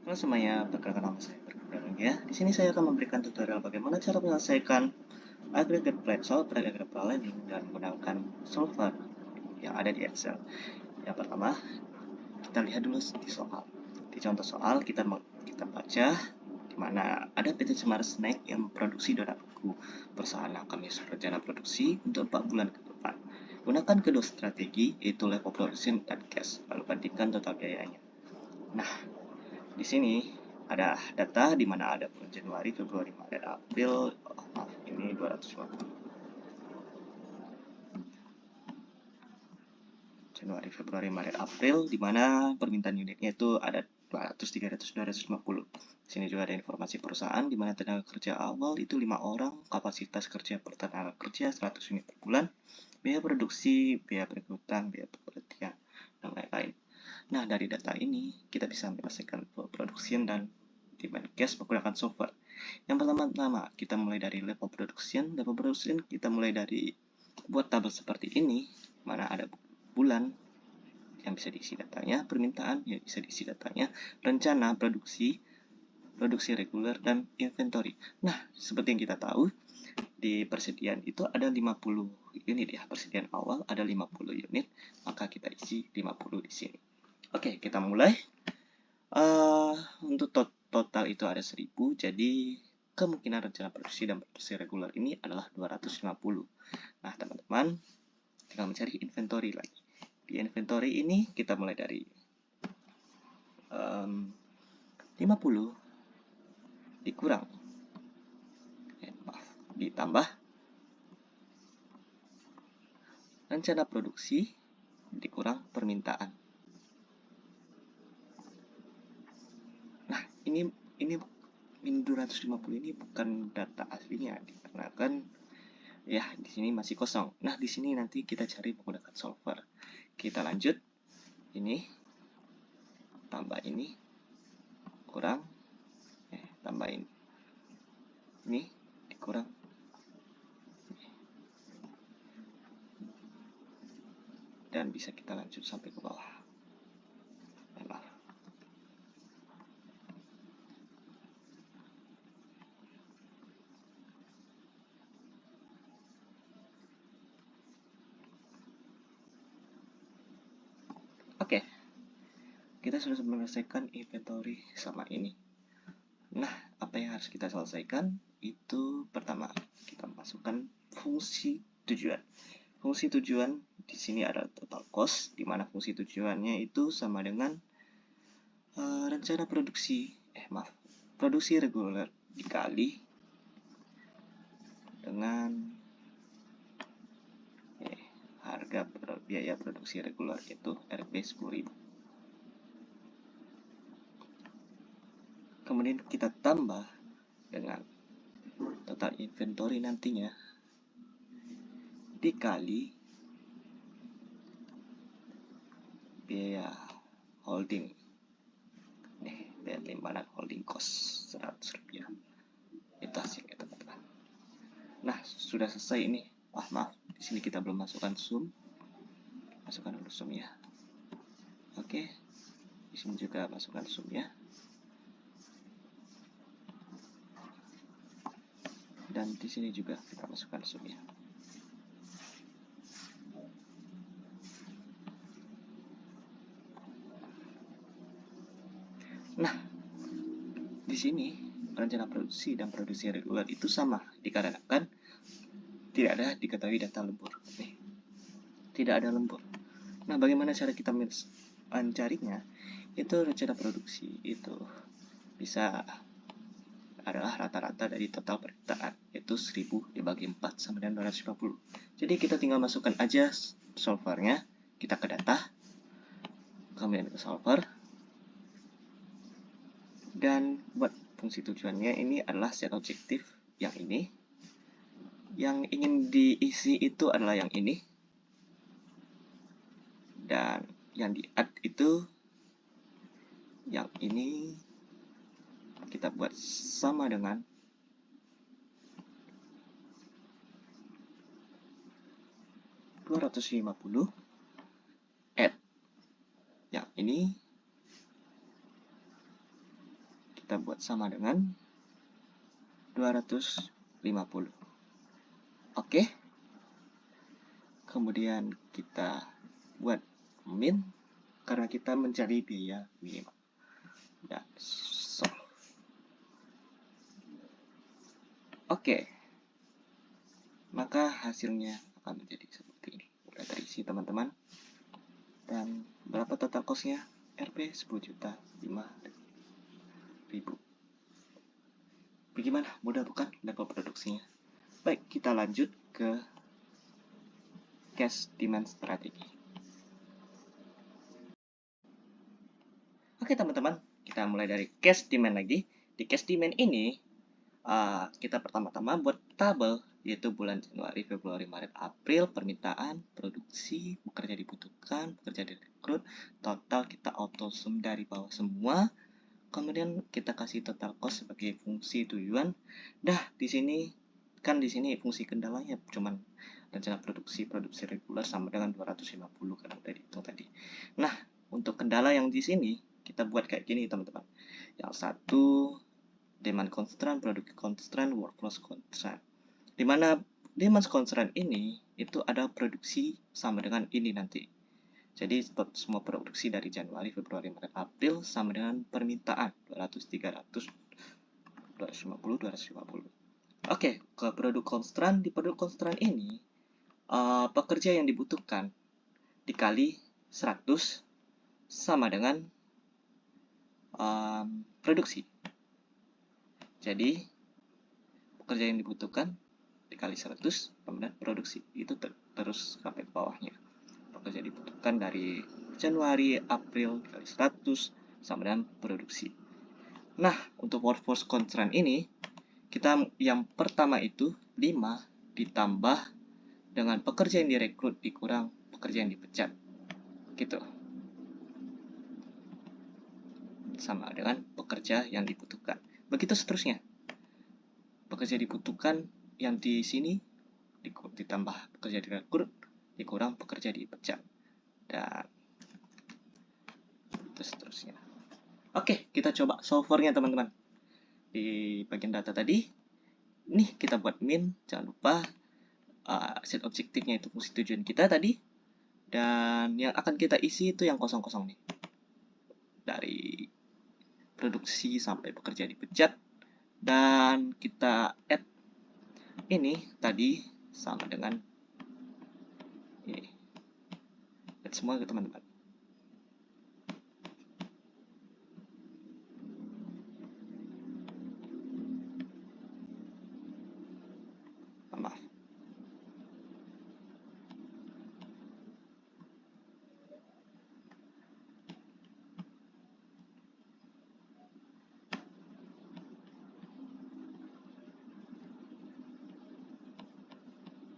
Halo semuanya, perkenalkan nama saya Berkendara ya. Di sini saya akan memberikan tutorial bagaimana cara menyelesaikan aggregate plan solve aggregate planning dan menggunakan solver yang ada di Excel. Yang pertama, kita lihat dulu di soal. Di contoh soal kita baca di mana ada PT Cemara Snack yang memproduksi donat beku. Perusahaan kami berencana produksi untuk 4 bulan ke depan. Gunakan kedua strategi, yaitu level production dan cash, lalu bandingkan total biayanya. Nah, di sini ada data di mana ada bulan Januari, Februari, Maret, April. Oh, maaf, ini 250. Januari, Februari, Maret, April, di mana permintaan unitnya itu ada 200, 300, 250. Di sini juga ada informasi perusahaan di mana tenaga kerja awal itu 5 orang, kapasitas kerja per tenaga kerja 100 unit per bulan, biaya produksi, biaya perekrutan, biaya penelitian, dan lain-lain. Nah, dari data ini kita bisa menyelesaikan production dan demand cash menggunakan software. Yang pertama-tama kita mulai dari level production. Level production kita mulai dari buat tabel seperti ini, mana ada bulan yang bisa diisi datanya, permintaan yang bisa diisi datanya, rencana produksi, produksi reguler, dan inventory. Nah, seperti yang kita tahu, di persediaan itu ada 50 unit ya, persediaan awal ada 50 unit, maka kita isi 50 di sini. Oke, kita mulai. Untuk total itu ada 1000, jadi kemungkinan rencana produksi dan produksi reguler ini adalah 250. Nah, teman-teman tinggal mencari inventory lagi. Di inventory ini kita mulai dari 50 dikurang, ditambah rencana produksi dikurang permintaan. Nah, ini 250 ini bukan data aslinya dikarenakan ya di sini masih kosong. Nah, di sini nanti kita cari menggunakan solver. Kita lanjut. Ini tambah ini kurang tambah ini dikurang dan bisa kita lanjut sampai ke bawah. Maaf. Oke, kita sudah menyelesaikan inventory sama ini. Nah, apa yang harus kita selesaikan? Itu pertama, kita masukkan fungsi tujuan. Fungsi tujuan di sini ada total cost, di mana fungsi tujuannya itu sama dengan rencana produksi reguler dikali dengan harga biaya produksi reguler itu RP 10.000. Kemudian kita tambah dengan total inventory nantinya dikali biaya holding, biaya limpahan holding cost 100 rupiah. Itu hasilnya, teman-teman. Nah, sudah selesai ini. Maaf, di sini kita belum masukkan sum. Masukkan dulu sum ya. Oke, di sini juga masukkan sum ya. Dan di sini juga kita masukkan sum ya. Nah, di sini rencana produksi dan produksi reguler itu sama dikarenakan tidak ada diketahui data lembur. Tidak ada lembur. Nah, bagaimana cara kita mencarinya? Itu rencana produksi itu bisa adalah rata-rata dari total permintaan, yaitu 1000 dibagi 4 sama dengan 250. Jadi kita tinggal masukkan aja solvernya, kita ke data, kemudian ke solver, dan buat fungsi tujuannya ini adalah set objektif yang ini. Yang ingin diisi itu adalah yang ini. Dan yang di-add itu yang ini kita buat sama dengan 250 add yang ini kita buat sama dengan 250. Oke. Kemudian kita buat min karena kita mencari biaya minimal. Dan solve. Oke. Maka hasilnya akan menjadi seperti ini. Udah terisi teman-teman. Dan berapa total cost-nya? Rp 10.005.000. Bagaimana? Mudah bukan level produksinya? Baik, kita lanjut ke cash demand strategi. Oke teman-teman, kita mulai dari cash demand lagi. Di cash demand ini, kita pertama-tama buat tabel, yaitu bulan Januari, Februari, Maret, April, permintaan, produksi, pekerja dibutuhkan, pekerja direkrut, total kita auto sum dari bawah semua. Kemudian kita kasih total cost sebagai fungsi tujuan. Di sini fungsi kendalanya cuman rencana produksi reguler sama dengan 250 kan udah dihitung tadi. Nah, untuk kendala yang di sini kita buat kayak gini teman-teman. Yang satu demand constraint, product constraint, workflow constraint. Dimana demand constraint ini itu ada produksi sama dengan ini nanti. Jadi semua produksi dari Januari, Februari, Maret, April sama dengan permintaan 200, 300, 250, 250. Oke, ke produk constraint. Di produk constraint ini pekerja yang dibutuhkan dikali 100 sama dengan produksi. Jadi pekerja yang dibutuhkan dikali 100 kemudian produksi. Itu terus sampai ke bawahnya. Pekerja dibutuhkan dari Januari, April dikali 100 sama dengan produksi. Nah, untuk workforce constraint ini, kita yang pertama itu 5 ditambah dengan pekerja yang direkrut dikurang pekerja yang dipecat. Gitu. Sama dengan pekerja yang dibutuhkan. Begitu seterusnya. Pekerja dibutuhkan yang di sini ditambah pekerja direkrut dikurang pekerja dipecat. Dan seterusnya. Oke, kita coba solvernya teman-teman. Di bagian data tadi, nih kita buat min, jangan lupa set objektifnya itu fungsi tujuan kita tadi. Dan yang akan kita isi itu yang kosong-kosong nih. Dari produksi sampai pekerja dipecat. Dan kita add ini tadi sama dengan ini. Add semua ke teman-teman. Maaf.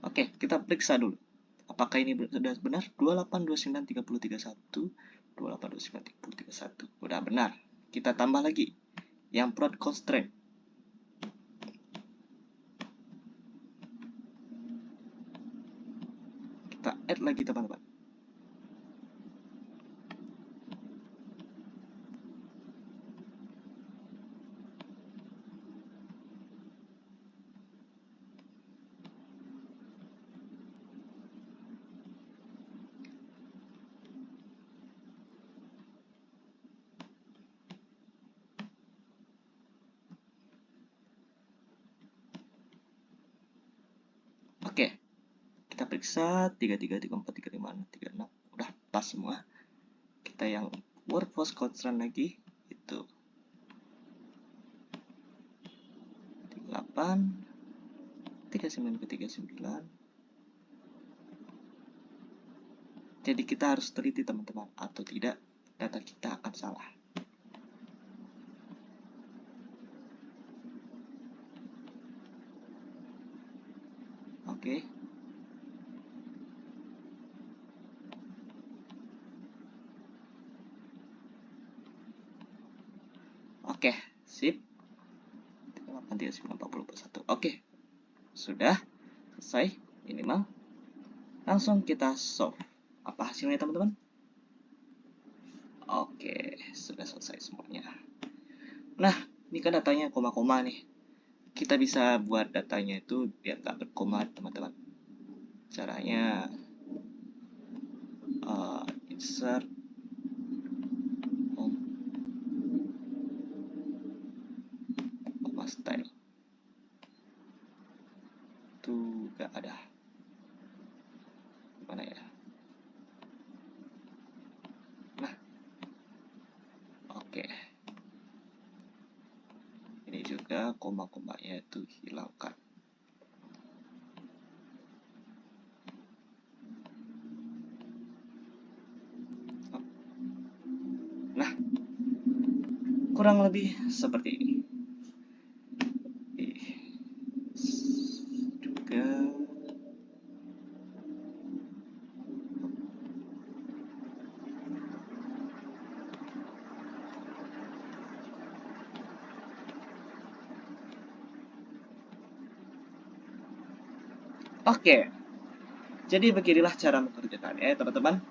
Oke, kita periksa dulu. Apakah ini sudah benar? 28293031, 28293031. Udah benar. Kita tambah lagi yang prod constraint. Kita add lagi teman-teman. Oke, kita periksa 33, 34, 35, 36. Udah pas semua. Kita yang workforce constraint lagi itu 38, 39 ke 39. Jadi kita harus teliti teman-teman, atau tidak data kita akan salah. Oke. Oke, sip. 3941. Oke. Sudah selesai minimal. Langsung kita solve. Apa hasilnya teman-teman? Oke, sudah selesai semuanya. Nah, Ini kan datanya koma-koma nih. Kita bisa buat datanya itu biar nggak berkoma, teman-teman. Caranya insert koma style. Itu nggak ada. Mana ya? Nah, oke. Ini juga koma-komanya itu hilangkan. Nah, kurang lebih seperti ini. Juga oke. Jadi beginilah cara mengerjakannya, teman-teman.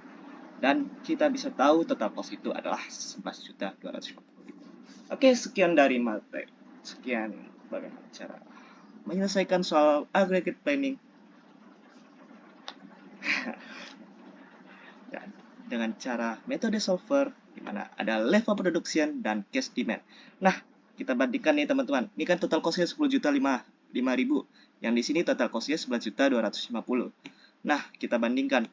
Dan kita bisa tahu total cost itu adalah 11.250.000. Oke, sekian dari materi. Sekian bagaimana cara menyelesaikan soal aggregate planning dan dengan cara metode solver di mana ada level production dan cash demand. Nah, kita bandingkan nih teman-teman. Ini kan total costnya 10.500.000. Yang di sini total costnya 11.250. Nah, kita bandingkan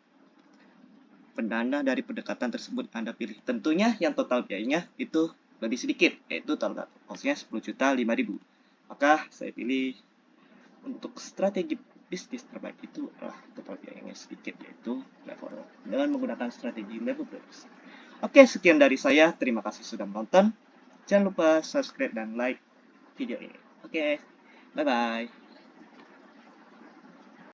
pendana dari pendekatan tersebut Anda pilih. Tentunya yang total biayanya itu lebih sedikit, yaitu total costnya 10.005.000. Maka saya pilih untuk strategi bisnis terbaik itu adalah total biayanya sedikit, yaitu level dengan menggunakan strategi level produksi. Oke, sekian dari saya. Terima kasih sudah menonton. Jangan lupa subscribe dan like video ini. Oke, bye-bye.